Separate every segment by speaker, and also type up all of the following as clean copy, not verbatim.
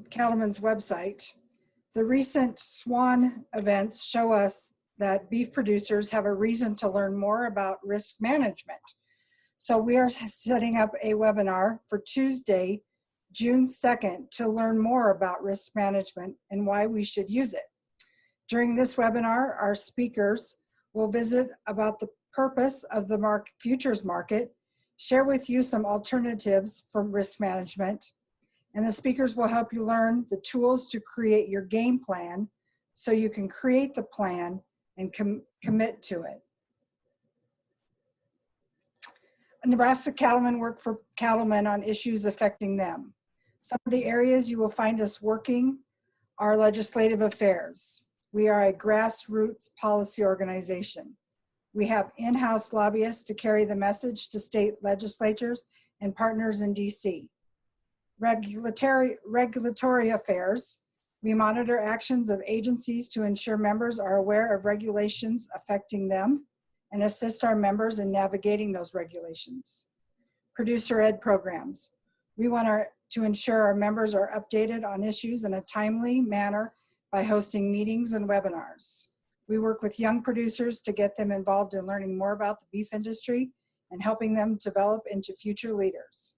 Speaker 1: Cattlemen's website. The recent SWAN events show us that beef producers have a reason to learn more about risk management. So we are setting up a webinar for Tuesday, June 2nd, to learn more about risk management and why we should use it. During this webinar, our speakers will visit about the purpose of the futures market, share with you some alternatives for risk management, and the speakers will help you learn the tools to create your game plan so you can create the plan and commit to it. Nebraska cattlemen work for cattlemen on issues affecting them. Some of the areas you will find us working are legislative affairs. We are a grassroots policy organization. We have in-house lobbyists to carry the message to state legislatures and partners in DC. Regulatory affairs. We monitor actions of agencies to ensure members are aware of regulations affecting them and assist our members in navigating those regulations. Producer ed programs. We want to ensure our members are updated on issues in a timely manner by hosting meetings and webinars. We work with young producers to get them involved in learning more about the beef industry and helping them develop into future leaders.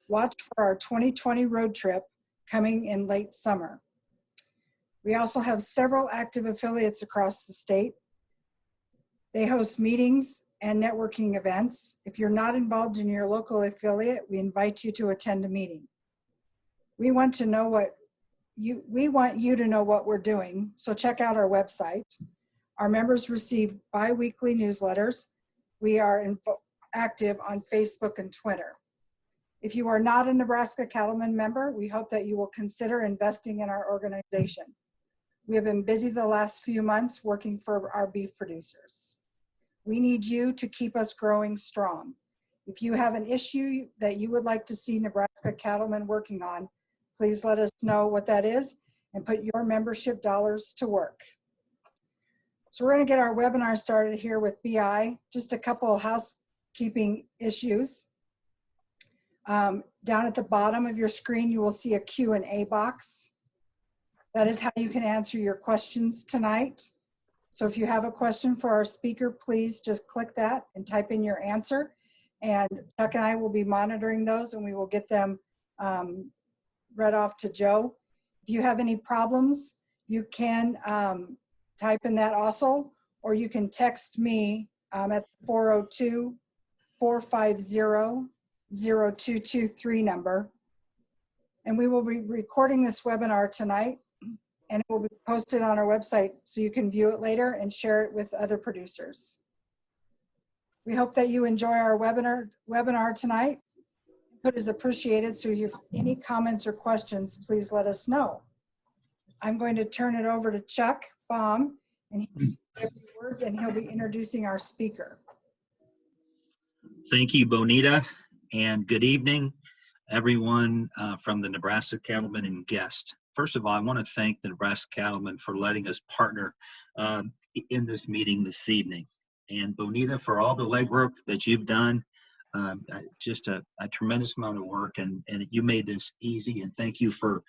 Speaker 1: Watch for our 2020 road trip coming in late summer. We also have several active affiliates across the state. They host meetings and networking events. If you're not involved in your local affiliate, we invite you to attend a meeting. We want you to know what we're doing, so check out our website. Our members receive bi-weekly newsletters. We are active on Facebook and Twitter. If you are not a Nebraska Cattlemen member, we hope that you will consider investing in our organization. We have been busy the last few months working for our beef producers. We need you to keep us growing strong. If you have an issue that you would like to see Nebraska Cattlemen working on, please let us know what that is and put your membership dollars to work. So we're going to get our webinar started here with BI. Just a couple of housekeeping issues. Down at the bottom of your screen, you will see a Q&A box. That is how you can answer your questions tonight. So if you have a question for our speaker, please just click that and type in your answer. And Chuck and I will be monitoring those and we will get them read off to Joe. If you have any problems, you can type in that also, or you can text me at 402-450-0223 number. And we will be recording this webinar tonight and it will be posted on our website so you can view it later and share it with other producers. We hope that you enjoy our webinar tonight. Input is appreciated, so if you have any comments or questions, please let us know. I'm going to turn it over to Chuck Baum, and he'll give a few words and he'll be introducing our speaker.
Speaker 2: Thank you, Bonita, and good evening, everyone from the Nebraska Cattlemen and guests. First of all, I want to thank the Nebraska Cattlemen for letting us partner in this meeting this evening. And Bonita, for all the legwork that you've done, just a tremendous amount of work, and you made this easy, and thank you for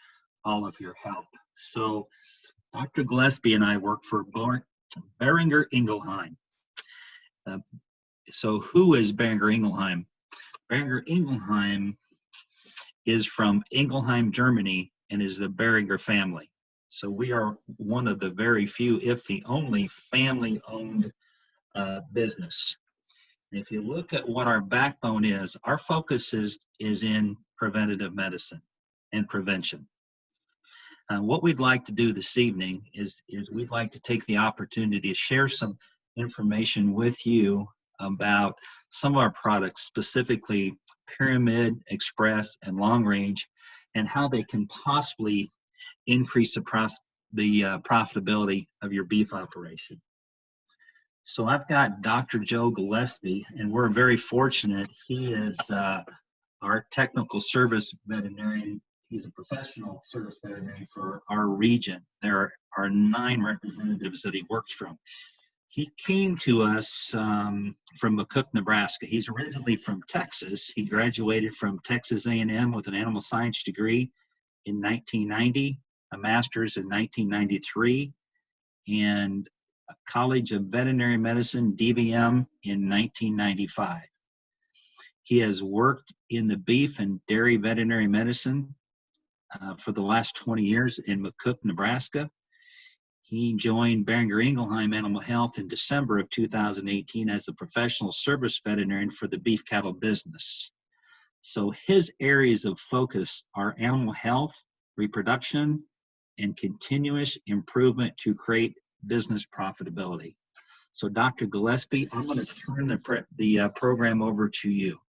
Speaker 2: all of your help. So Dr. Gillespie and I work for Boehringer Ingelheim. So who is Boehringer Ingelheim? Boehringer Ingelheim is from Ingelheim, Germany, and is the Boehringer family. So we are one of the very few, if the only, family-owned business. And if you look at what our backbone is, our focus is in preventative medicine and prevention. What we'd like to do this evening is we'd like to take the opportunity to share some information with you about some of our products, specifically Pyramid, Express, and Long Range, and how they can possibly increase the profitability of your beef operation. So I've got Dr. Joe Gillespie, and we're very fortunate. He is our technical service veterinarian. He's a professional service veterinarian for our region. There are 9 representatives that he works from. He came to us from McCook, Nebraska. He's originally from Texas. He graduated from Texas A&M with an animal science degree in 1990, a master's in 1993, and a College of Veterinary Medicine, DVM, in 1995. He has worked in the beef and dairy veterinary medicine for the last 20 years in McCook, Nebraska. He joined Boehringer Ingelheim Animal Health in December of 2018 as a professional service veterinarian for the beef cattle business. So his areas of focus are animal health, reproduction, and continuous improvement to create business profitability. So Dr. Gillespie, I'm going to turn the program over to you.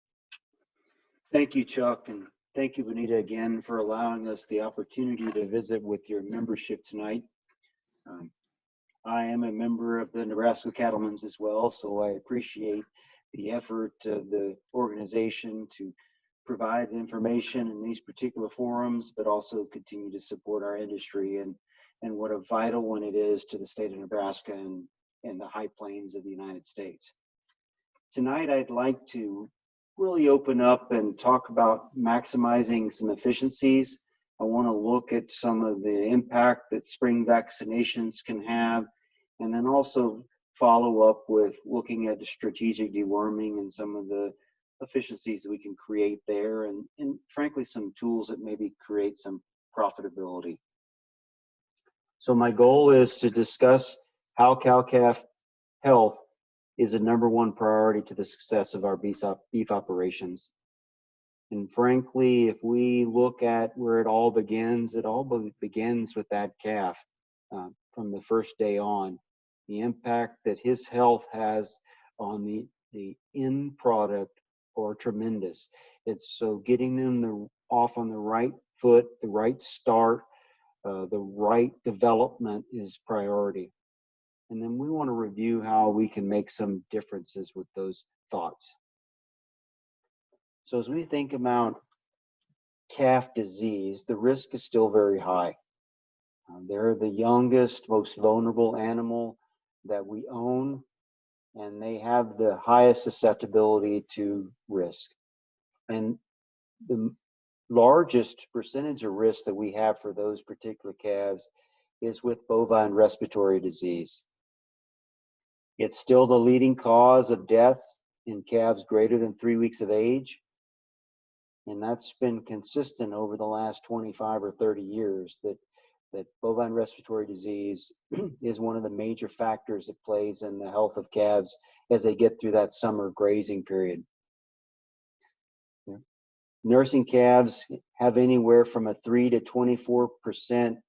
Speaker 3: Thank you, Chuck, and thank you, Benita, again for allowing us the opportunity to visit with your membership tonight. I am a member of the Nebraska Cattlemen's as well, so I appreciate the effort of the organization to provide information in these particular forums, but also continue to support our industry and what a vital one it is to the state of Nebraska and the high plains of the United States. Tonight, I'd like to really open up and talk about maximizing some efficiencies. I want to look at some of the impact that spring vaccinations can have, and then also follow up with looking at strategic deworming and some of the efficiencies that we can create there, and frankly, some tools that maybe create some profitability. So my goal is to discuss how cow-calf health is a #1 priority to the success of our beef operations. And frankly, if we look at where it all begins with that calf from the first day on. The impact that his health has on the end product are tremendous. It's so getting them off on the right foot, the right start, the right development is priority. And then we want to review how we can make some differences with those thoughts. So as we think about calf disease, the risk is still very high. They're the youngest, most vulnerable animal that we own, and they have the highest susceptibility to risk. And the largest percentage of risk that we have for those particular calves is with bovine respiratory disease. It's still the leading cause of deaths in calves greater than 3 weeks of age. And that's been consistent over the last 25 or 30 years that bovine respiratory disease is one of the major factors that plays in the health of calves as they get through that summer grazing period. Nursing calves have anywhere from a 3 to 24%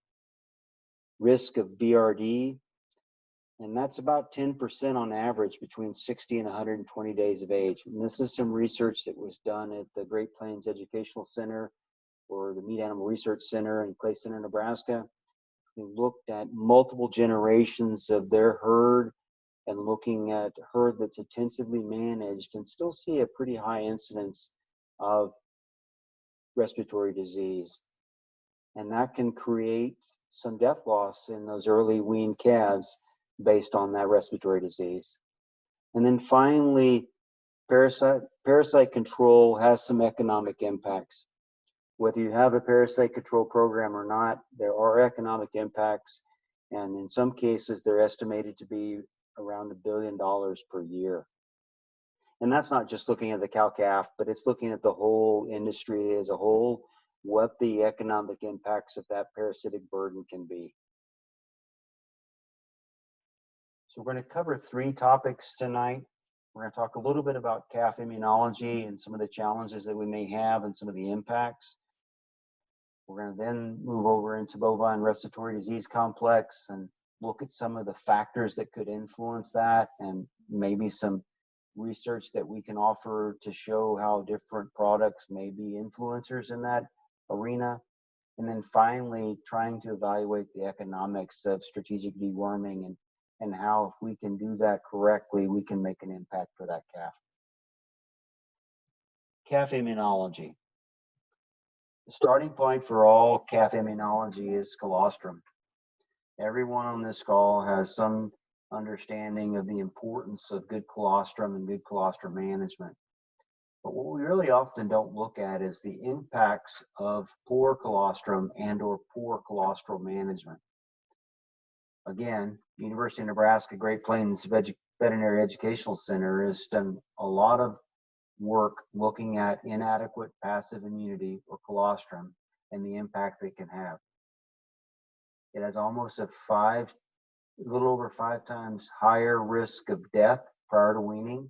Speaker 3: risk of BRD, and that's about 10% on average between 60 and 120 days of age. And this is some research that was done at the Great Plains Educational Center or the Meat Animal Research Center in Clay Center, Nebraska. We looked at multiple generations of their herd and looking at a herd that's intensively managed and still see a pretty high incidence of respiratory disease. And that can create some death loss in those early weaned calves based on that respiratory disease. And then finally, parasite control has some economic impacts. Whether you have a parasite control program or not, there are economic impacts, and in some cases, they're estimated to be around $1 billion per year. And that's not just looking at the cow-calf, but it's looking at the whole industry as a whole, what the economic impacts of that parasitic burden can be. So we're going to cover 3 topics tonight. We're going to talk a little bit about calf immunology and some of the challenges that we may have and some of the impacts. We're going to then move over into bovine respiratory disease complex and look at some of the factors that could influence that and maybe some research that we can offer to show how different products may be influencers in that arena. And then finally, trying to evaluate the economics of strategic deworming and how, if we can do that correctly, we can make an impact for that calf. Calf immunology. The starting point for all calf immunology is colostrum. Everyone on this call has some understanding of the importance of good colostrum and good colostrum management. But what we really often don't look at is the impacts of poor colostrum and or poor colostral management. Again, University of Nebraska Great Plains Veterinary Educational Center has done a lot of work looking at inadequate passive immunity or colostrum and the impact they can have. It has almost a little over 5 times higher risk of death prior to weaning.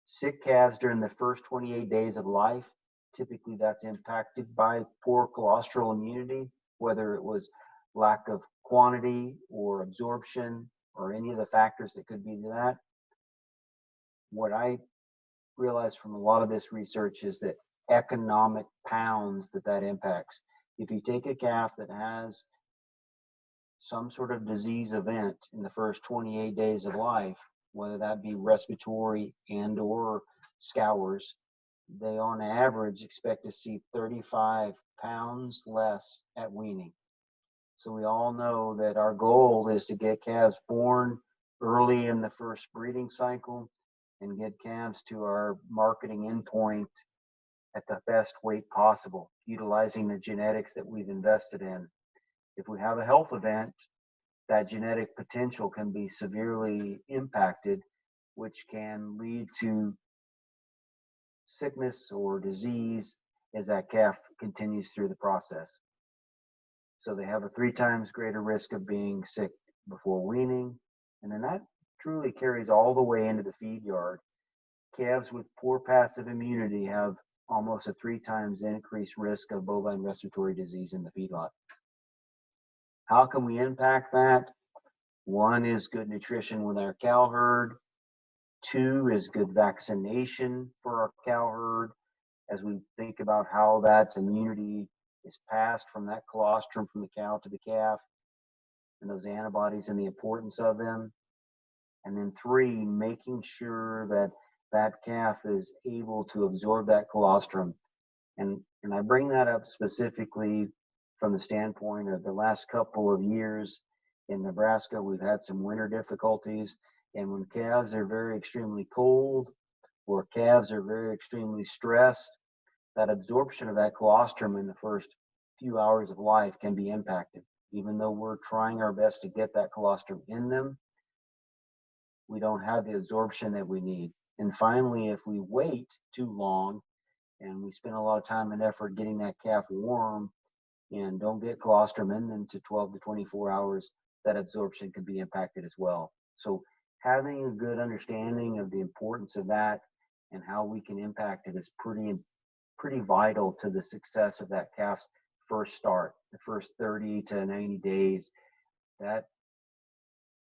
Speaker 3: Sick calves during the first 28 days of life, typically that's impacted by poor colostral immunity, whether it was lack of quantity or absorption or any of the factors that could be that. What I realized from a lot of this research is that economic pounds that impacts. If you take a calf that has some sort of disease event in the first 28 days of life, whether that be respiratory and or scours, they on average expect to see 35 pounds less at weaning. So we all know that our goal is to get calves born early in the first breeding cycle and get calves to our marketing endpoint at the best weight possible, utilizing the genetics that we've invested in. If we have a health event, that genetic potential can be severely impacted, which can lead to sickness or disease as that calf continues through the process. So they have a 3 times greater risk of being sick before weaning. And then that truly carries all the way into the feed yard. Calves with poor passive immunity have almost a 3 times increased risk of bovine respiratory disease in the feedlot. How can we impact that? 1 is good nutrition with our cow herd. 2 is good vaccination for our cow herd as we think about how that immunity is passed from that colostrum from the cow to the calf and those antibodies and the importance of them. And then 3, making sure that that calf is able to absorb that colostrum. And I bring that up specifically from the standpoint of the last couple of years in Nebraska, we've had some winter difficulties. And when calves are very extremely cold or calves are very extremely stressed, that absorption of that colostrum in the first few hours of life can be impacted. Even though we're trying our best to get that colostrum in them, we don't have the absorption that we need. And finally, if we wait too long and we spend a lot of time and effort getting that calf warm and don't get colostrum in them to 12 to 24 hours, that absorption can be impacted as well. So having a good understanding of the importance of that and how we can impact it is pretty vital to the success of that calf's first start, the first 30 to 90 days. That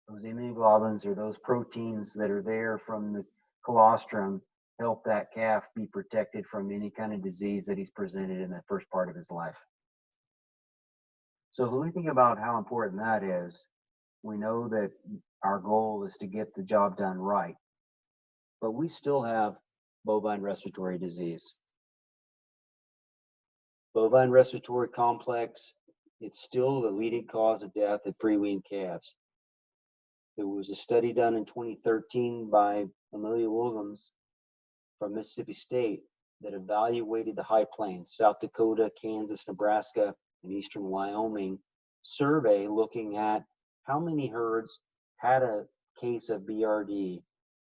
Speaker 3: those immunoglobulins or those proteins that are there from the colostrum help that calf be protected from any kind of disease that he's presented in the first part of his life. So if we think about how important that is, we know that our goal is to get the job done right, but we still have bovine respiratory disease. Bovine respiratory complex, it's still the leading cause of death at pre-weaned calves. There was a study done in 2013 by Amelia Williams from Mississippi State that evaluated the high plains, South Dakota, Kansas, Nebraska, and eastern Wyoming survey looking at how many herds had a case of BRD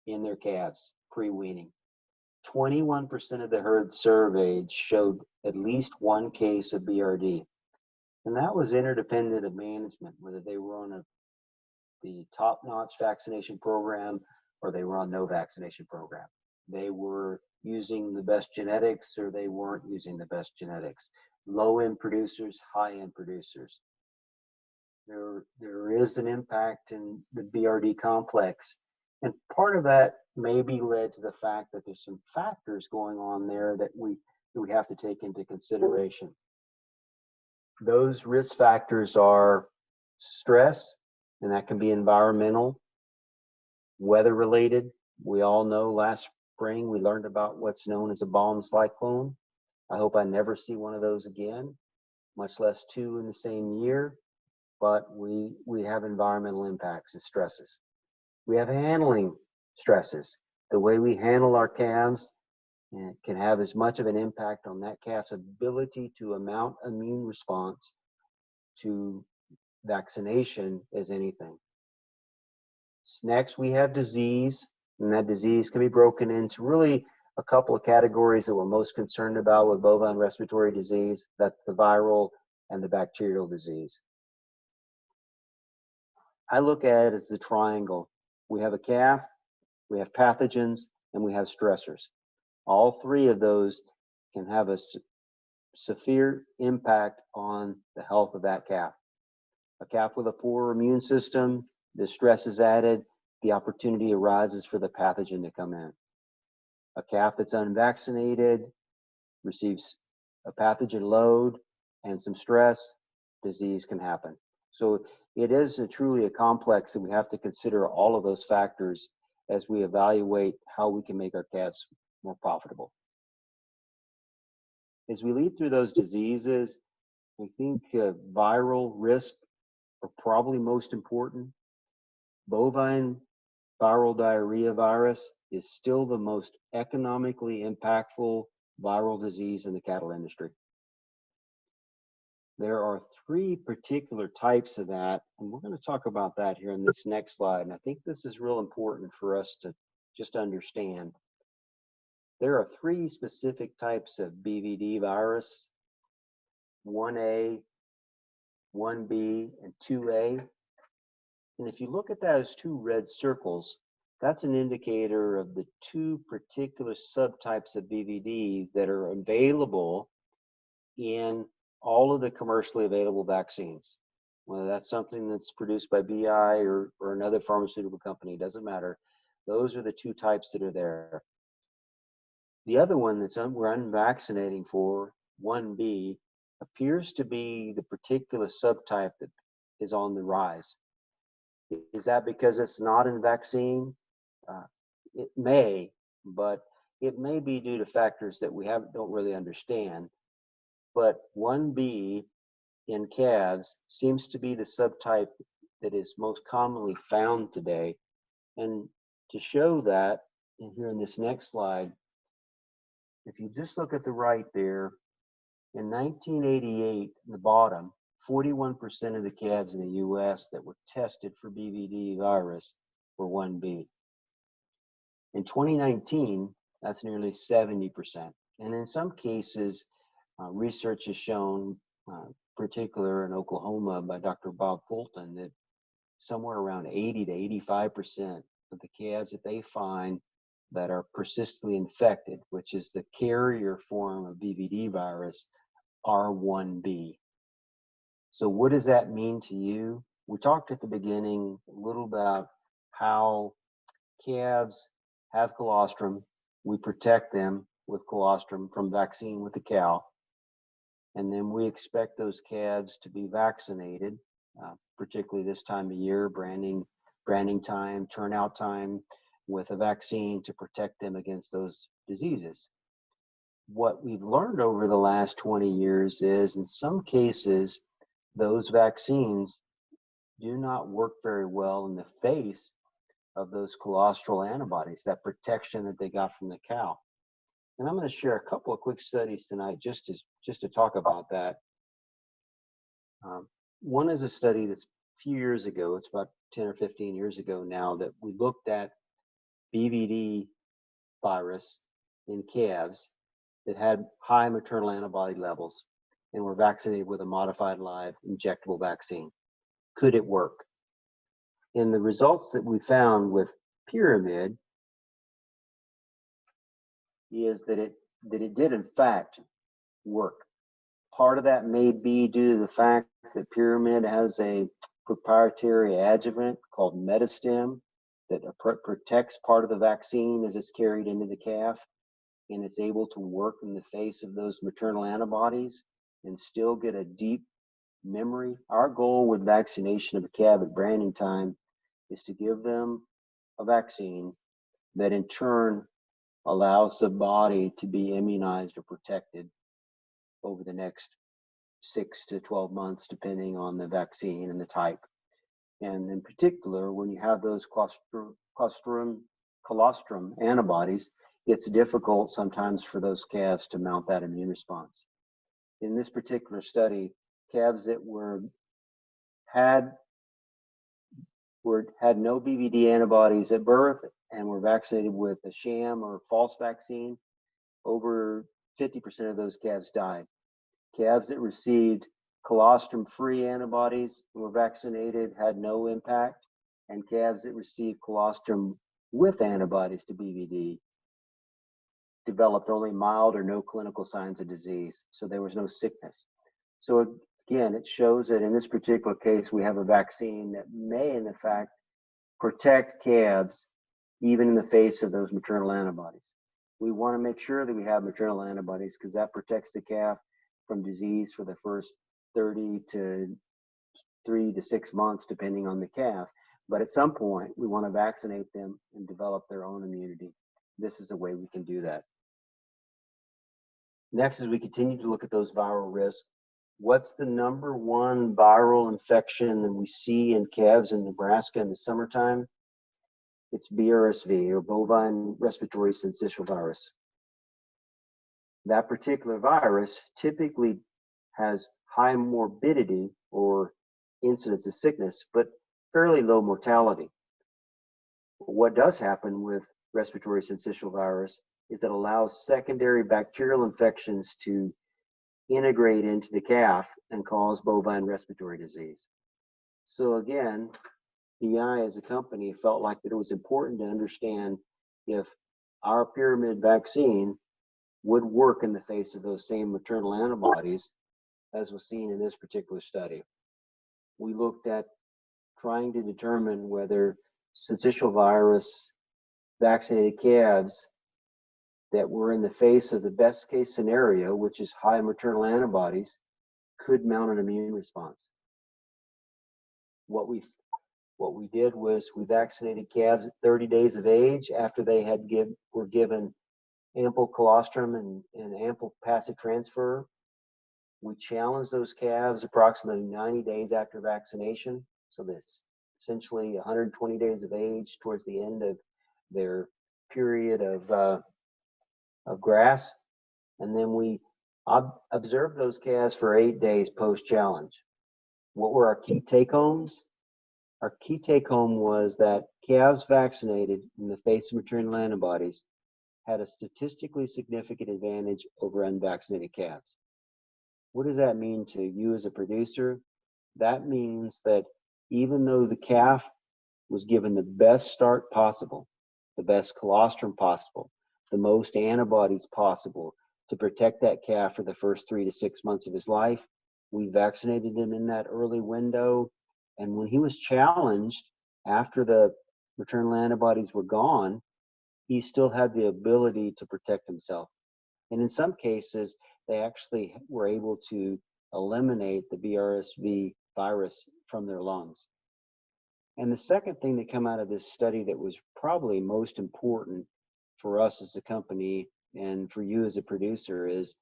Speaker 3: in their calves pre-weaning. 21% of the herds surveyed showed at least 1 case of BRD. And that was interdependent of management, whether they were on the top-notch vaccination program or they were on no vaccination program. They were using the best genetics or they weren't using the best genetics. Low-end producers, high-end producers. There is an impact in the BRD complex. And part of that maybe led to the fact that there's some factors going on there that we have to take into consideration. Those risk factors are stress, and that can be environmental, weather-related. We all know last spring we learned about what's known as a bomb cyclone. I hope I never see one of those again, much less 2 in the same year. But we have environmental impacts and stresses. We have handling stresses. The way we handle our calves
Speaker 4: And it can have as much of an impact on that calf's ability to mount immune response to vaccination as anything. Next, we have disease, and that disease can be broken into really a couple of categories that we're most concerned about with bovine respiratory disease. That's the viral and the bacterial disease. I look at it as the triangle. We have a calf, we have pathogens, and we have stressors. All three of those can have a severe impact on the health of that calf. A calf with a poor immune system, the stress is added, the opportunity arises for the pathogen to come in. A calf that's unvaccinated receives a pathogen load and some stress, disease can happen. So it is truly a complex that we have to consider all of those factors as we evaluate how we can make our calves more profitable. As we lead through those diseases, I think viral risk are probably most important. Bovine viral diarrhea virus is still the most economically impactful viral disease in the cattle industry. There are three particular types of that, and we're going to talk about that here in this next slide. And I think this is real important for us to just understand. There are three specific types of BVD virus, 1A, 1B, and 2A. And if you look at those two red circles, that's an indicator of the two particular subtypes of BVD that are available in all of the commercially available vaccines. Whether that's something that's produced by BI or another pharmaceutical company, doesn't matter. Those are the two types that are there. The other one that's we're unvaccinating for, 1B, appears to be the particular subtype that is on the rise. Is that because it's not in the vaccine? It may, but it may be due to factors that we don't really understand. But 1B in calves seems to be the subtype that is most commonly found today. And to show that, and here in this next slide, if you just look at the right there, in 1988, in the bottom, 41% of the calves in the US that were tested for BVD virus were 1B. In 2019, that's nearly 70%. And in some cases, research has shown, particular in Oklahoma by Dr. Bob Fulton, that somewhere around 80 to 85% of the calves that they find that are persistently infected, which is the carrier form of BVD virus, are 1B. So what does that mean to you? We talked at the beginning a little about how calves have colostrum. We protect them with colostrum from vaccine with the cow. And then we expect those calves to be vaccinated, particularly this time of year, branding time, turnout time, with a vaccine to protect them against those diseases. What we've learned over the last 20 years is, in some cases, those vaccines do not work very well in the face of those colostral antibodies, that protection that they got from the cow. And I'm going to share a couple of quick studies tonight just to talk about that. One is a study that's a few years ago, it's about 10 or 15 years ago now, that we looked at BVD virus in calves that had high maternal antibody levels and were vaccinated with a modified live injectable vaccine. Could it work? And the results that we found with Pyramid is that it did in fact work. Part of that may be due to the fact that Pyramid has a proprietary adjuvant called Metastem that protects part of the vaccine as it's carried into the calf, and it's able to work in the face of those maternal antibodies and still get a deep memory. Our goal with vaccination of a calf at branding time is to give them a vaccine that in turn allows the body to be immunized or protected over the next 6 to 12 months, depending on the vaccine and the type. And in particular, when you have those colostrum antibodies, it's difficult sometimes for those calves to mount that immune response. In this particular study, calves that had no BVD antibodies at birth and were vaccinated with a sham or false vaccine, over 50% of those calves died. Calves that received colostrum-free antibodies and were vaccinated had no impact, and calves that received colostrum with antibodies to BVD developed only mild or no clinical signs of disease, so there was no sickness. So again, it shows that in this particular case, we have a vaccine that may, in fact, protect calves even in the face of those maternal antibodies. We want to make sure that we have maternal antibodies because that protects the calf from disease for the first 30 to 3 to 6 months, depending on the calf. But at some point, we want to vaccinate them and develop their own immunity. This is a way we can do that. Next, as we continue to look at those viral risks, what's the number one viral infection that we see in calves in Nebraska in the summertime? It's BRSV, or Bovine Respiratory Syncytial Virus. That particular virus typically has high morbidity or incidence of sickness, but fairly low mortality. What does happen with respiratory syncytial virus is it allows secondary bacterial infections to integrate into the calf and cause bovine respiratory disease. So again, BI as a company felt like that it was important to understand if our pyramid vaccine would work in the face of those same maternal antibodies as was seen in this particular study. We looked at trying to determine whether syncytial virus vaccinated calves that were in the face of the best case scenario, which is high maternal antibodies, could mount an immune response. What we did was we vaccinated calves at 30 days of age after they were given ample colostrum and ample passive transfer. We challenged those calves approximately 90 days after vaccination, so that's essentially 120 days of age towards the end of their period of grass. And then we observed those calves for 8 days post-challenge. What were our key take-homes? Our key take-home was that calves vaccinated in the face of maternal antibodies had a statistically significant advantage over unvaccinated calves. What does that mean to you as a producer? That means that even though the calf was given the best start possible, the best colostrum possible, the most antibodies possible to protect that calf for the first 3 to 6 months of his life, we vaccinated him in that early window. And when he was challenged after the maternal antibodies were gone, he still had the ability to protect himself. And in some cases, they actually were able to eliminate the BRSV virus from their lungs. And the second thing that came out of this study that was probably most important for us as a company and for you as a producer is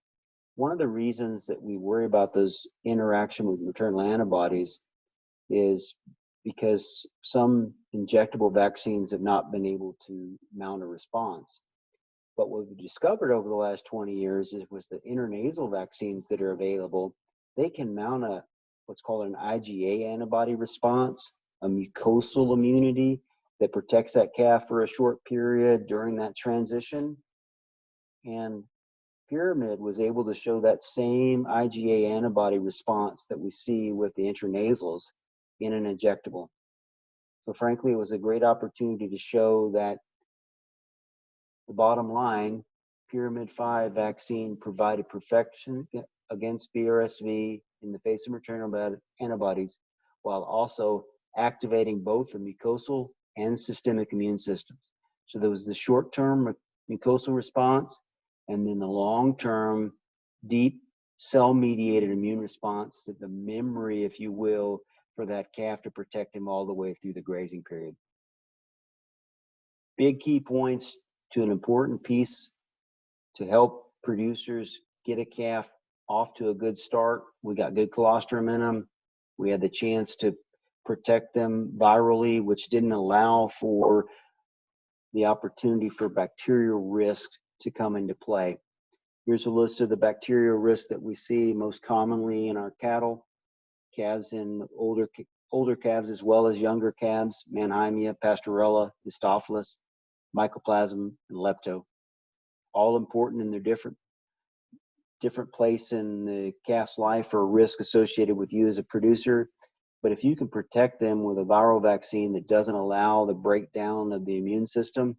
Speaker 4: one of the reasons that we worry about those interaction with maternal antibodies is because some injectable vaccines have not been able to mount a response. But what we discovered over the last 20 years was that intranasal vaccines that are available, they can mount what's called an IgA antibody response, a mucosal immunity that protects that calf for a short period during that transition. And Pyramid was able to show that same IgA antibody response that we see with the intranasals in an injectable. So frankly, it was a great opportunity to show that the bottom line, Pyramid 5 vaccine provided protection against BRSV in the face of maternal antibodies, while also activating both the mucosal and systemic immune systems. So there was the short-term mucosal response, and then the long-term deep cell-mediated immune response to the memory, if you will, for that calf to protect him all the way through the grazing period. Big key points to an important piece to help producers get a calf off to a good start. We got good colostrum in them. We had the chance to protect them virally, which didn't allow for the opportunity for bacterial risks to come into play. Here's a list of the bacterial risks that we see most commonly in our cattle, calves and older calves as well as younger calves: Mannheimia, Pastorella, Histophilus, Mycoplasma, and Lepto. All important in their different place in the calf's life or risk associated with you as a producer. But if you can protect them with a viral vaccine that doesn't allow the breakdown of the immune system,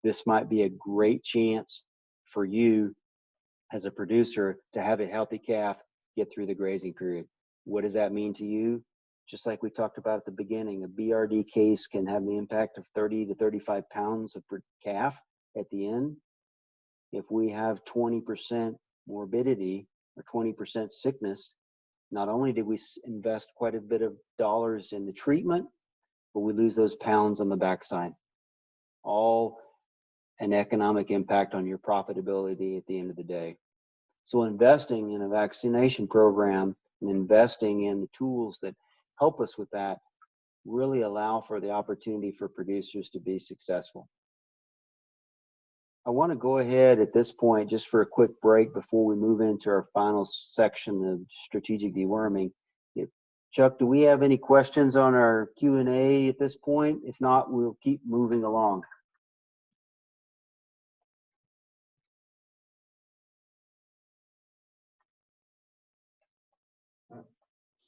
Speaker 4: this might be a great chance for you as a producer to have a healthy calf get through the grazing period. What does that mean to you? Just like we talked about at the beginning, a BRD case can have the impact of 30 to 35 pounds per calf at the end. If we have 20% morbidity or 20% sickness, not only did we invest quite a bit of dollars in the treatment, but we lose those pounds on the backside. All an economic impact on your profitability at the end of the day. So investing in a vaccination program and investing in the tools that help us with that really allow for the opportunity for producers to be successful. I want to go ahead at this point, just for a quick break before we move into our final section of strategic deworming. Chuck, do we have any questions on our Q&A at this point? If not, we'll keep moving along.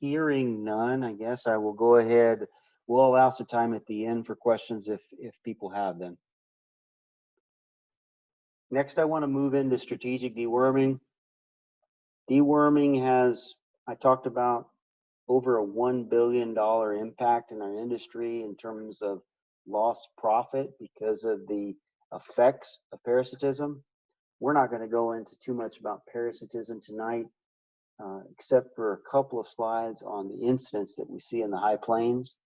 Speaker 4: Hearing none, I guess I will go ahead. We'll allow some time at the end for questions if people have them. Next, I want to move into strategic deworming. Deworming has, I talked about, over a $1 billion impact in our industry in terms of lost profit because of the effects of parasitism. We're not going to go into too much about parasitism tonight, except for a couple of slides on the incidents that we see in the high plains.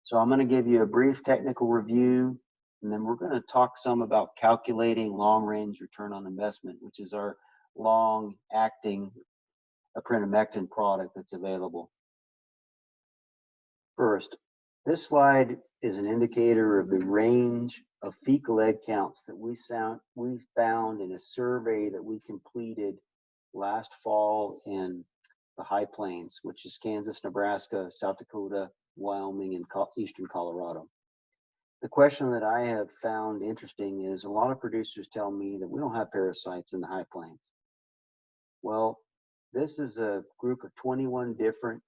Speaker 4: So I'm going to give you a brief technical review, and then we're going to talk some about calculating long-range return on investment, which is our long-acting aprinamectin product that's available. First, this slide is an indicator of the range of fecal egg counts that we found in a survey that we completed last fall in the high plains, which is Kansas, Nebraska, South Dakota, Wyoming, and eastern Colorado. The question that I have found interesting is a lot of producers tell me that we don't have parasites in the high plains. Well, this is a group of 21 different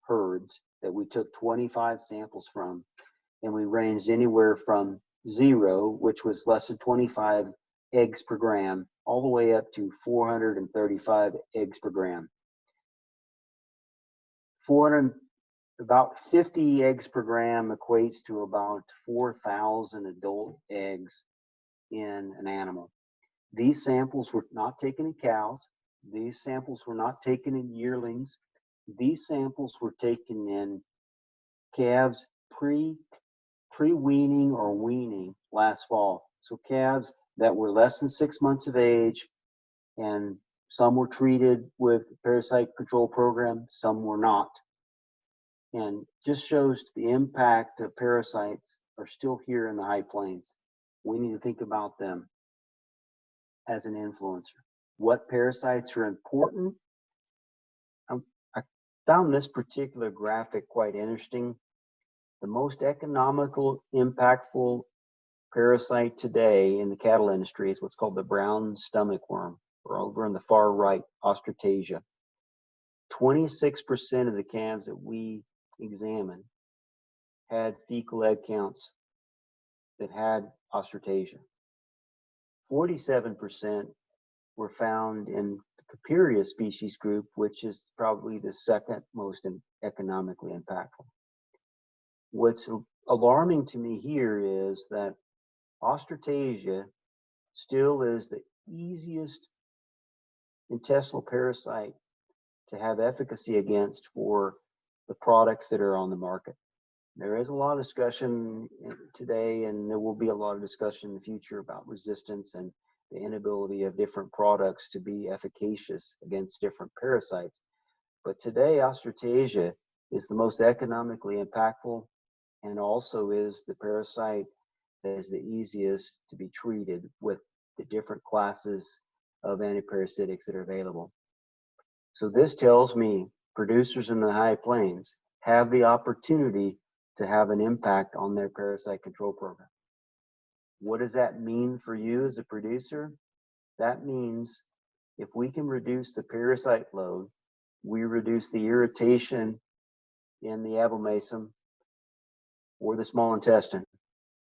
Speaker 4: herds that we took 25 samples from, and we ranged anywhere from 0, which was less than 25 eggs per gram, all the way up to 435 eggs per gram. About 50 eggs per gram equates to about 4,000 adult eggs in an animal. These samples were not taken in cows. These samples were not taken in yearlings. These samples were taken in calves pre-weaning or weaning last fall. So calves that were less than 6 months of age, and some were treated with parasite control program, some were not. And just shows the impact of parasites are still here in the high plains. We need to think about them as an influencer. What parasites are important? I found this particular graphic quite interesting. The most economical, impactful parasite today in the cattle industry is what's called the brown stomach worm, or over on the far right, Ostratasia. 26% of the calves that we examined had fecal egg counts that had Ostratasia. 47% were found in the Capiria species group, which is probably the second most economically impactful. What's alarming to me here is that Ostratasia still is the easiest intestinal parasite to have efficacy against for the products that are on the market. There is a lot of discussion today, and there will be a lot of discussion in the future about resistance and the inability of different products to be efficacious against different parasites. But today, Ostratasia is the most economically impactful, and also is the parasite that is the easiest to be treated with the different classes of antiparasitics that are available. So this tells me producers in the high plains have the opportunity to have an impact on their parasite control program. What does that mean for you as a producer? That means if we can reduce the parasite load, we reduce the irritation in the abomasum or the small intestine,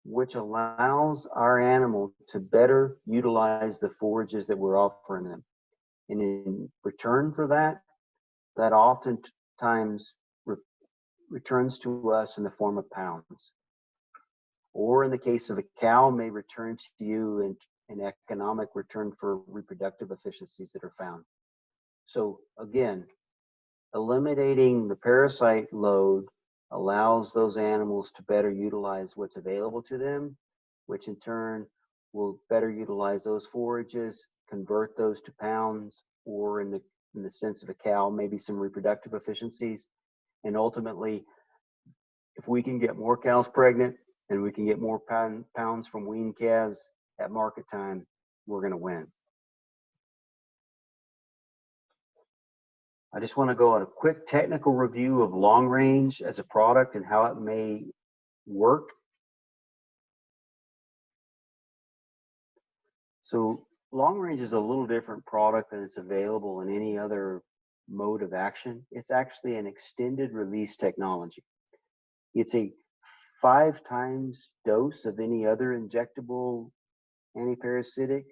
Speaker 4: which allows our animal to better utilize the forages that we're offering them. And in return for that, that oftentimes returns to us in the form of pounds. Or in the case of a cow, may return to you in an economic return for reproductive efficiencies that are found. So again, eliminating the parasite load allows those animals to better utilize what's available to them, which in turn will better utilize those forages, convert those to pounds, or in the sense of a cow, maybe some reproductive efficiencies. And ultimately, if we can get more cows pregnant and we can get more pounds from weaned calves at market time, we're going to win. I just want to go on a quick technical review of long range as a product and how it may work. So long range is a little different product than it's available in any other mode of action. It's actually an extended release technology. It's a 5 times dose of any other injectable antiparasitic,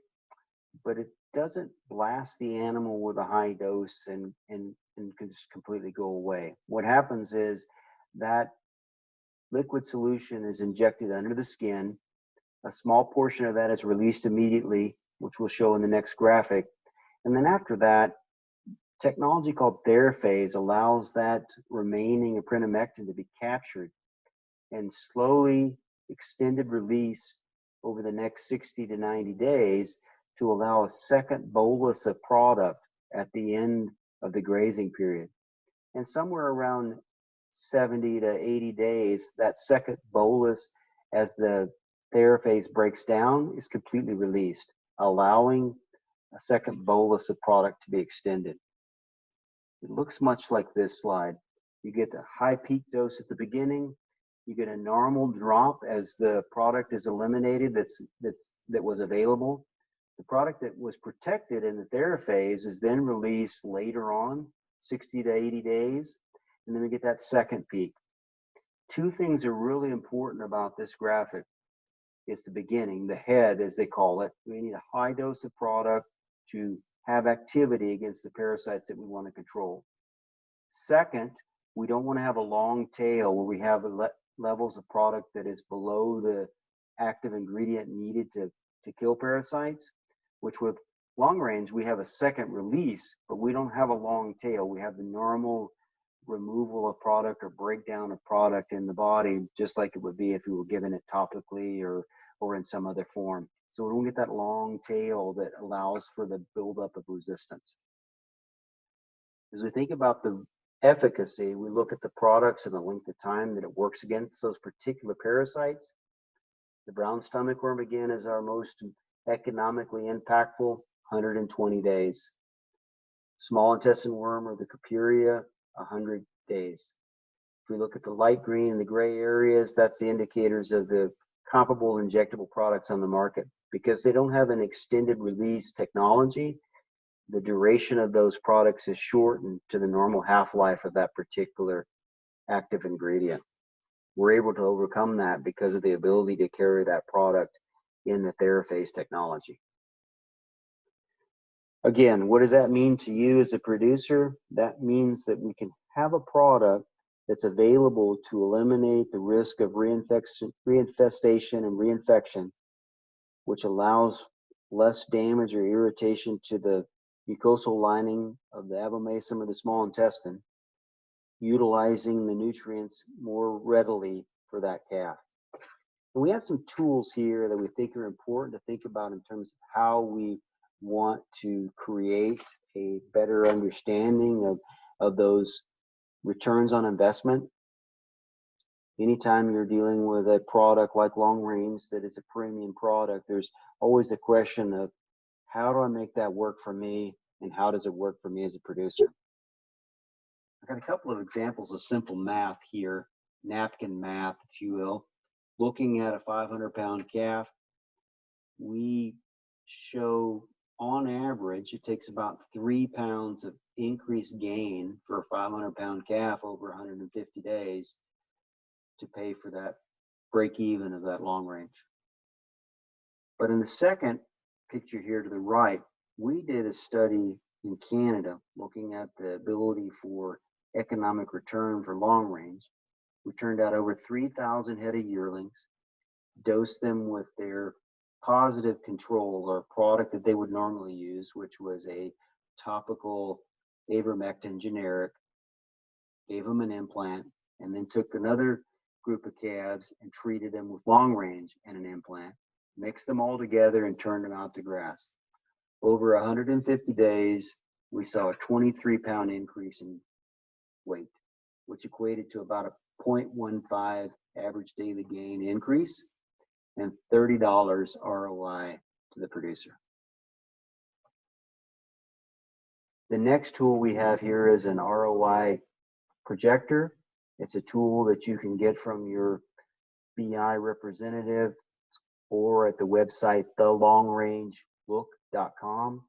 Speaker 4: but it doesn't blast the animal with a high dose and can just completely go away. What happens is that liquid solution is injected under the skin. A small portion of that is released immediately, which we'll show in the next graphic. And then after that, technology called Theraphase allows that remaining aprenomectin to be captured and slowly extended release over the next 60 to 90 days to allow a second bolus of product at the end of the grazing period. And somewhere around 70 to 80 days, that second bolus, as the Theraphase breaks down, is completely released, allowing a second bolus of product to be extended. It looks much like this slide. You get a high peak dose at the beginning. You get a normal drop as the product is eliminated that was available. The product that was protected in the Theraphase is then released later on, 60 to 80 days, and then we get that second peak. 2 things are really important about this graphic. It's the beginning, the head, as they call it. We need a high dose of product to have activity against the parasites that we want to control. Second, we don't want to have a long tail where we have levels of product that is below the active ingredient needed to kill parasites, which with long range, we have a second release, but we don't have a long tail. We have the normal removal of product or breakdown of product in the body, just like it would be if we were giving it topically or in some other form. So we don't get that long tail that allows for the buildup of resistance. As we think about the efficacy, we look at the products and the length of time that it works against those particular parasites. The brown stomach worm, again, is our most economically impactful, 120 days. Small intestine worm or the Copuria, 100 days. If we look at the light green and the gray areas, that's the indicators of the comparable injectable products on the market. Because they don't have an extended release technology, the duration of those products is shortened to the normal half-life of that particular active ingredient. We're able to overcome that because of the ability to carry that product in the Theraphase technology. Again, what does that mean to you as a producer? That means that we can have a product that's available to eliminate the risk of reinfestation and reinfection, which allows less damage or irritation to the mucosal lining of the abomasum or the small intestine, utilizing the nutrients more readily for that calf. And we have some tools here that we think are important to think about in terms of how we want to create a better understanding of those returns on investment. Anytime you're dealing with a product like long range that is a premium product, there's always the question of how do I make that work for me, and how does it work for me as a producer? I've got a couple of examples of simple math here, napkin math, if you will. Looking at a 500-pound calf, we show on average it takes about 3 pounds of increased gain for a 500-pound calf over 150 days to pay for that break even of that long range. But in the second picture here to the right, we did a study in Canada looking at the ability for economic return for long range. We turned out over 3,000 head of yearlings, dosed them with their positive control or product that they would normally use, which was a topical ivermectin generic, gave them an implant, and then took another group of calves and treated them with long range and an implant, mixed them all together and turned them out to grass. Over 150 days, we saw a 23-pound increase in weight, which equated to about a 0.15 average daily gain increase and $30 ROI to the producer. The next tool we have here is an ROI projector. It's a tool that you can get from your BI representative or at the website thelongrangelook.com.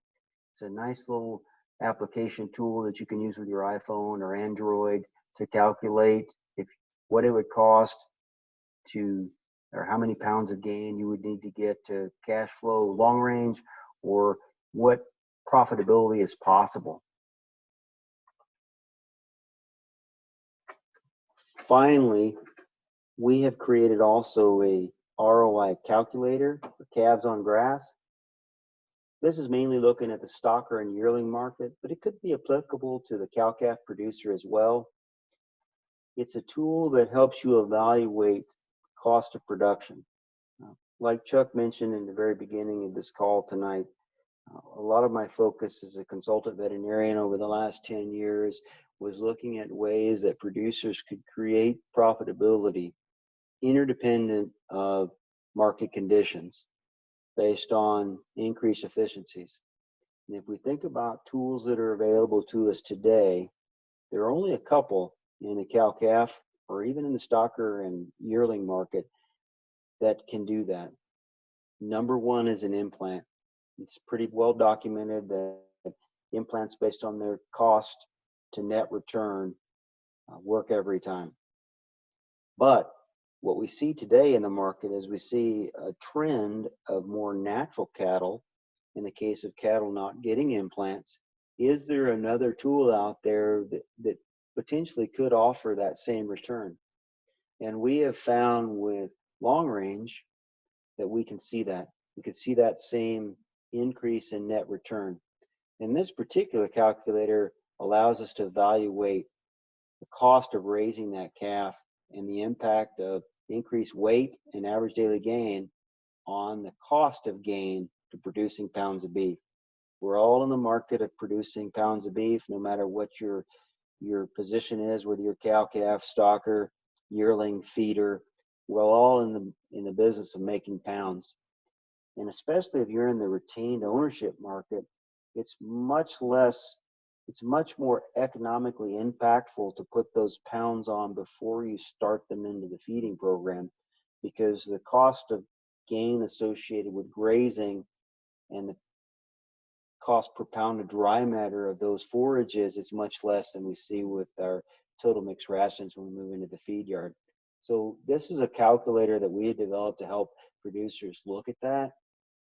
Speaker 4: It's a nice little application tool that you can use with your iPhone or Android to calculate what it would cost to, or how many pounds of gain you would need to get to cash flow long range, or what profitability is possible. Finally, we have created also a ROI calculator for calves on grass. This is mainly looking at the stocker and yearling market, but it could be applicable to the cow-calf producer as well. It's a tool that helps you evaluate cost of production. Like Chuck mentioned in the very beginning of this call tonight, a lot of my focus as a consultant veterinarian over the last 10 years was looking at ways that producers could create profitability interdependent of market conditions based on increased efficiencies. And if we think about tools that are available to us today, there are only a couple in the cow-calf or even in the stocker and yearling market that can do that. Number one is an implant. It's pretty well documented that implants based on their cost to net return work every time. But what we see today in the market is we see a trend of more natural cattle. In the case of cattle not getting implants, is there another tool out there that potentially could offer that same return? And we have found with long range that we can see that. We can see that same increase in net return. And this particular calculator allows us to evaluate the cost of raising that calf and the impact of increased weight and average daily gain on the cost of gain to producing pounds of beef. We're all in the market of producing pounds of beef, no matter what your position is, whether you're cow-calf, stocker, yearling, feeder. We're all in the business of making pounds. And especially if you're in the retained ownership market, it's much more economically impactful to put those pounds on before you start them into the feeding program, because the cost of gain associated with grazing and the cost per pound of dry matter of those forages is much less than we see with our total mixed rations when we move into the feed yard. So this is a calculator that we had developed to help producers look at that.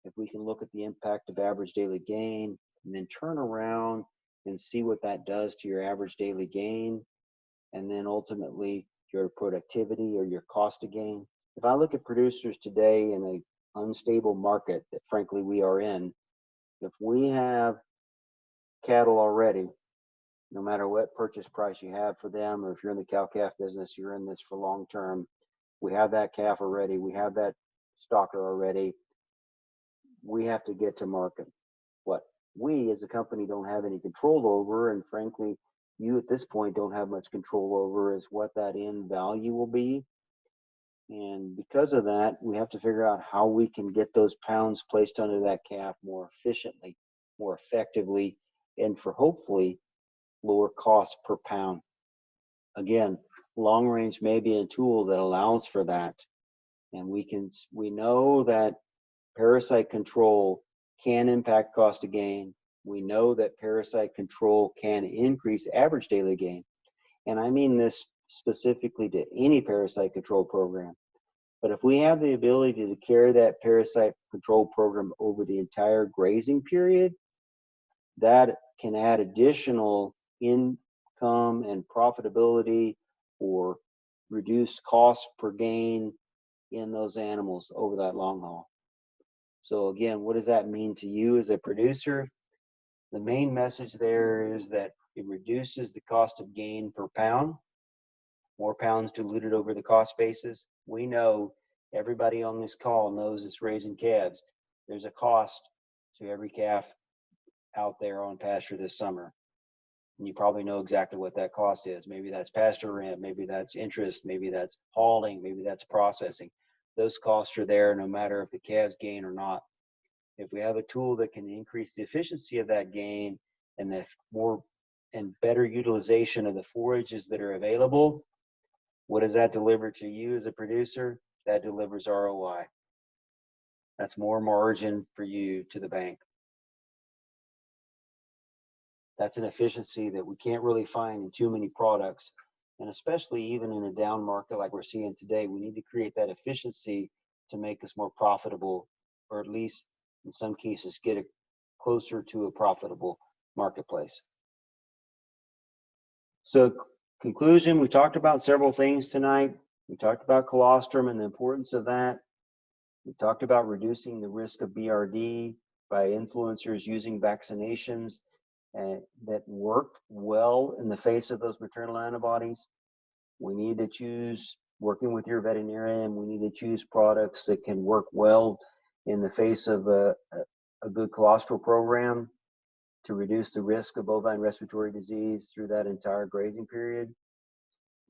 Speaker 4: If we can look at the impact of average daily gain and then turn around and see what that does to your average daily gain, and then ultimately your productivity or your cost of gain. If I look at producers today in an unstable market that frankly we are in, if we have cattle already, no matter what purchase price you have for them, or if you're in the cow-calf business, you're in this for long term, we have that calf already, we have that stocker already, we have to get to market. What we as a company don't have any control over, and frankly, you at this point don't have much control over, is what that end value will be And because of that, we have to figure out how we can get those pounds placed under that calf more efficiently, more effectively, and for hopefully lower cost per pound. Again, long range may be a tool that allows for that. And we know that parasite control can impact cost of gain. We know that parasite control can increase average daily gain. And I mean this specifically to any parasite control program. But if we have the ability to carry that parasite control program over the entire grazing period, that can add additional income and profitability or reduce cost per gain in those animals over that long haul. So again, what does that mean to you as a producer? The main message there is that it reduces the cost of gain per pound, more pounds diluted over the cost basis. We know, everybody on this call knows it's raising calves. There's a cost to every calf out there on pasture this summer. And you probably know exactly what that cost is. Maybe that's pasture rent, maybe that's interest, maybe that's hauling, maybe that's processing. Those costs are there no matter if the calves gain or not. If we have a tool that can increase the efficiency of that gain and the more and better utilization of the forages that are available, what does that deliver to you as a producer? That delivers ROI. That's more margin for you to the bank. That's an efficiency that we can't really find in too many products. And especially even in a down market like we're seeing today, we need to create that efficiency to make us more profitable, or at least in some cases get it closer to a profitable marketplace. So conclusion, we talked about several things tonight. We talked about colostrum and the importance of that. We talked about reducing the risk of BRD by influencers using vaccinations that work well in the face of those maternal antibodies. We need to choose, working with your veterinarian, we need to choose products that can work well in the face of a good colostral program to reduce the risk of bovine respiratory disease through that entire grazing period.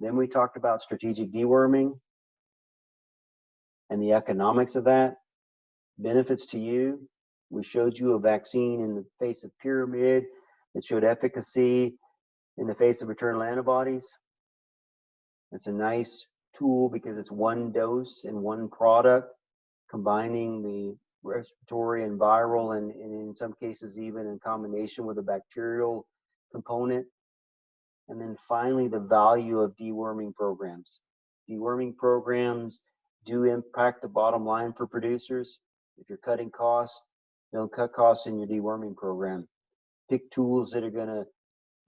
Speaker 4: Then we talked about strategic deworming and the economics of that, benefits to you. We showed you a vaccine in the face of pyramid that showed efficacy in the face of maternal antibodies. It's a nice tool because it's one dose and one product, combining the respiratory and viral, and in some cases even in combination with a bacterial component. And then finally, the value of deworming programs. Deworming programs do impact the bottom line for producers. If you're cutting costs, don't cut costs in your deworming program. Pick tools that are going to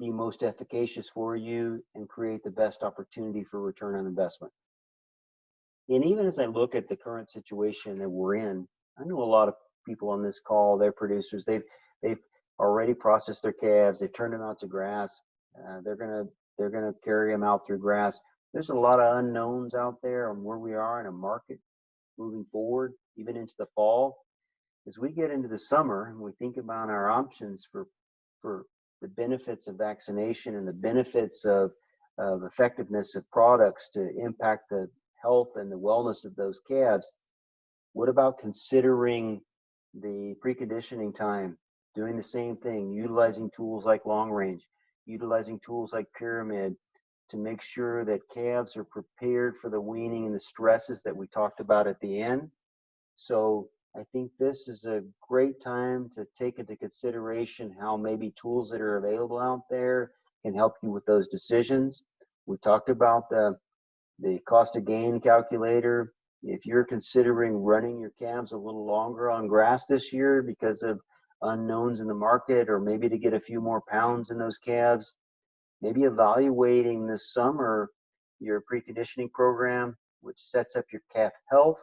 Speaker 4: be most efficacious for you and create the best opportunity for return on investment. And even as I look at the current situation that we're in, I know a lot of people on this call, they're producers, they've already processed their calves, they've turned them out to grass, they're gonna carry them out through grass. There's a lot of unknowns out there on where we are in a market moving forward, even into the fall. As we get into the summer and we think about our options for the benefits of vaccination and the benefits of effectiveness of products to impact the health and the wellness of those calves, what about considering the preconditioning time, doing the same thing, utilizing tools like long range, utilizing tools like pyramid to make sure that calves are prepared for the weaning and the stresses that we talked about at the end. So I think this is a great time to take into consideration how maybe tools that are available out there can help you with those decisions. We talked about the cost of gain calculator. If you're considering running your calves a little longer on grass this year because of unknowns in the market, or maybe to get a few more pounds in those calves, maybe evaluating this summer your preconditioning program, which sets up your calf health,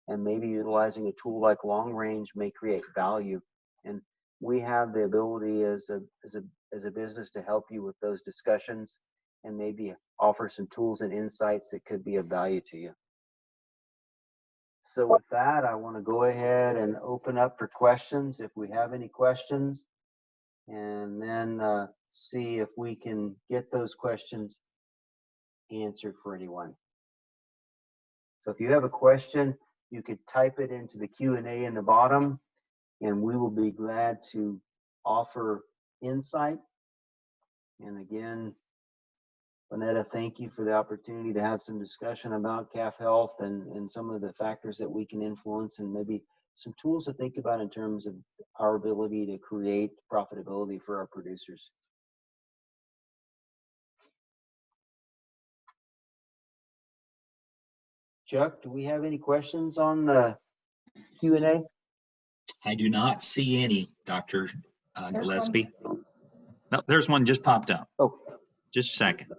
Speaker 4: and maybe utilizing a tool like long range may create value. And we have the ability as a business to help you with those discussions and maybe offer some tools and insights that could be of value to you. So with that, I want to go ahead and open up for questions if we have any questions, and then see if we can get those questions answered for anyone. So if you have a question, you could type it into the Q&A in the bottom, and we will be glad to offer insight. And again, Vanetta, thank you for the opportunity to have some discussion about calf health and some of the factors that we can influence, and maybe some tools to think about in terms of our ability to create profitability for our producers. Chuck, do we have any questions on the Q&A?
Speaker 2: I do not see any, Dr.
Speaker 1: There's one.
Speaker 2: Gillespie. No, there's one just popped up.
Speaker 4: Oh,
Speaker 2: Just a second.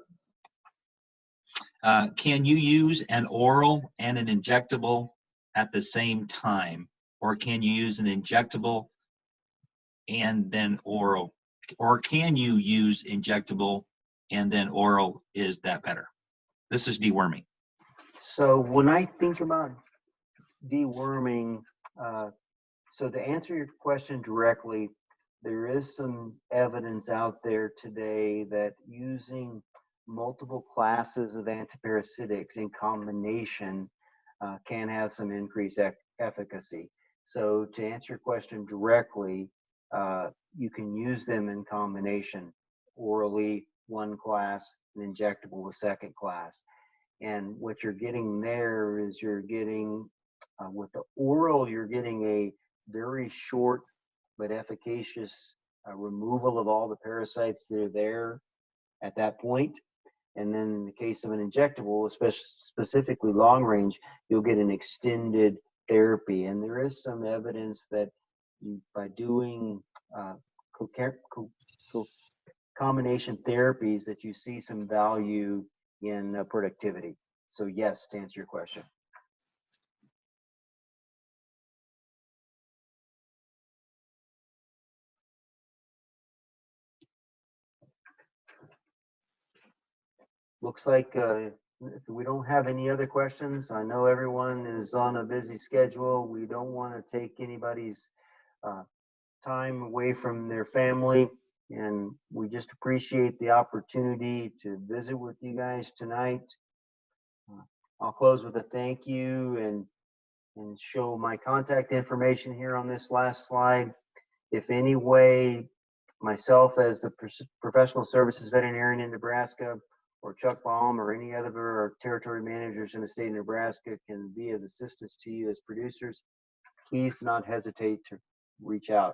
Speaker 2: Can you use an oral and an injectable at the same time? Or can you use an injectable and then oral? Or can you use injectable and then oral? Is that better? This is deworming.
Speaker 4: so when I think about deworming, so to answer your question directly, there is some evidence out there today that using multiple classes of antiparasitics in combination can have some increased efficacy. So to answer your question directly, you can use them in combination, orally one class, and injectable the second class. And what you're getting there is you're getting, with the oral, you're getting a very short but efficacious removal of all the parasites that are there at that point. And then in the case of an injectable, especially specifically long range, you'll get an extended therapy. And there is some evidence that by doing combination therapies that you see some value in productivity. So yes, to answer your question. Looks like if we don't have any other questions, I know everyone is on a busy schedule. We don't want to take anybody's time away from their family, and we just appreciate the opportunity to visit with you guys tonight. I'll close with a thank you and show my contact information here on this last slide. If any way myself as the professional services veterinarian in Nebraska, or Chuck Baum, or any other of our territory managers in the state of Nebraska can be of assistance to you as producers, please do not hesitate to reach out.